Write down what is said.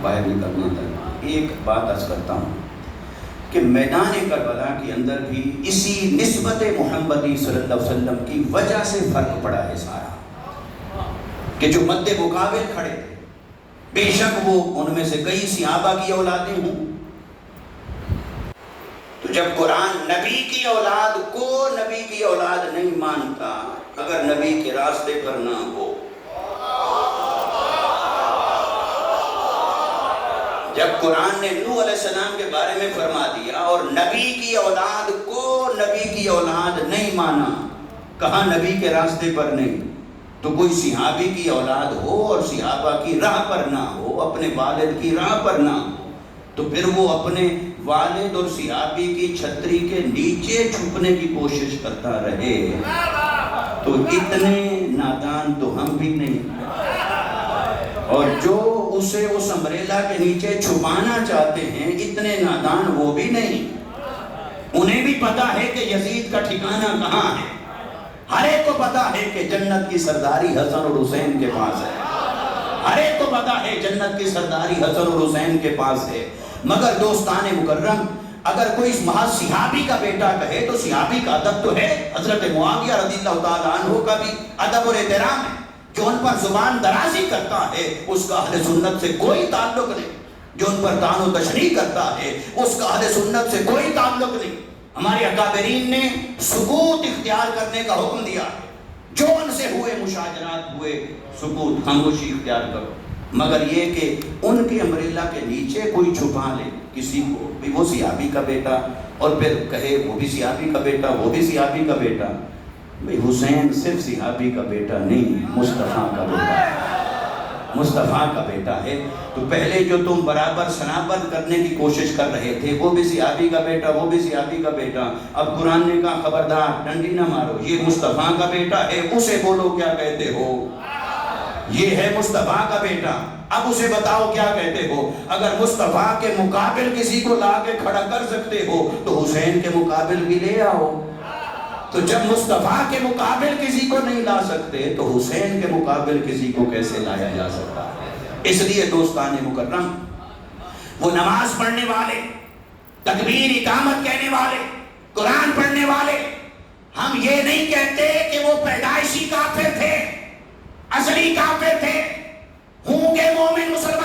باہر نکلنے تک ایک بات عرض کرتا ہوں کہ میدان کربلا کے اندر بھی اسی نسبت محمدی صلی اللہ علیہ وسلم کی وجہ سے فرق پڑا ہے سارا، کہ جو مد مقابل کھڑے تھے بے شک وہ ان میں سے کئی صحابہ کی اولادیں ہوں، تو جب قرآن نبی کی اولاد کو نبی کی اولاد نہیں مانتا اگر نبی کے راستے پر نہ ہو، جب قرآن نے نوح علیہ السلام کے بارے میں فرما دیا اور نبی کی اولاد کو نبی کی اولاد نہیں مانا، کہاں نبی کے راستے پر نہیں، تو کوئی صحابی کی اولاد ہو اور صحابہ کی راہ پر نہ ہو، اپنے والد کی راہ پر نہ ہو، تو پھر وہ اپنے والد اور صحابی کی چھتری کے نیچے چھپنے کی کوشش کرتا رہے، تو اتنے نادان تو ہم بھی نہیں، اور جو اسے اس امبریلا کے نیچے چھپانا چاہتے ہیں اتنے نادان وہ بھی نہیں، انہیں بھی پتا ہے کہ یزید کا ٹھکانہ کہاں ہے، ہر ایک کو پتا ہے کہ جنت کی سرداری حسن اور حسین کے پاس ہے، ہر ایک کو پتا ہے جنت کی سرداری حسن اور حسین کے پاس ہے، مگر دوستان مکرم اگر کوئی محض صحابی کا بیٹا کہے تو صحابی کا ادب تو ہے، حضرت معاویہ رضی اللہ تعالیٰ عنہ کا بھی ادب اور احترام ہے، جو ان پر زبان درازی کرتا ہے اس کا اہل سنت سے کوئی تعلق نہیں، جو ان پر طعن و تشریح کرتا ہے اس کا اہل سنت سے کوئی تعلق نہیں۔ ہمارے اکابرین نے سکوت اختیار کرنے کا حکم دیا ہے، جو ان سے ہوئے مشاجرات ہوئے سکوت خاموشی اختیار کرو، مگر یہ کہ ان کے امبریلا کے نیچے کوئی چھپا لے کسی کو بھی وہ صحابی کا بیٹا اور پھر کہے وہ بھی صحابی کا بیٹا وہ بھی صحابی کا بیٹا، بھئی حسین صرف صحابی کا بیٹا نہیں مصطفیٰ کا بیٹا ہے، مصطفیٰ کا بیٹا ہے، تو پہلے جو تم برابر شناخت کرنے کی کوشش کر رہے تھے وہ بھی صحابی کا بیٹا وہ بھی صحابی کا بیٹا، اب قرآن نے کہا خبردار ڈنڈی نہ مارو، یہ مصطفیٰ کا بیٹا ہے، اسے بولو کیا کہتے ہو، یہ ہے مصطفیٰ کا بیٹا، اب اسے بتاؤ کیا کہتے ہو، اگر مصطفیٰ کے مقابل کسی کو لا کے کھڑا کر سکتے ہو تو حسین کے مقابل بھی لے آؤ، تو جب مصطفیٰ کے مقابل کسی کو نہیں لا سکتے تو حسین کے مقابل کسی کو کیسے لایا جا سکتا ہے؟ اس لیے دوستان مکرم وہ نماز پڑھنے والے، تکبیر اقامت کہنے والے، قرآن پڑھنے والے، ہم یہ نہیں کہتے کہ وہ پیدائشی کافر تھے، اصلی کافر تھے، ہوں گے مومن مسلمان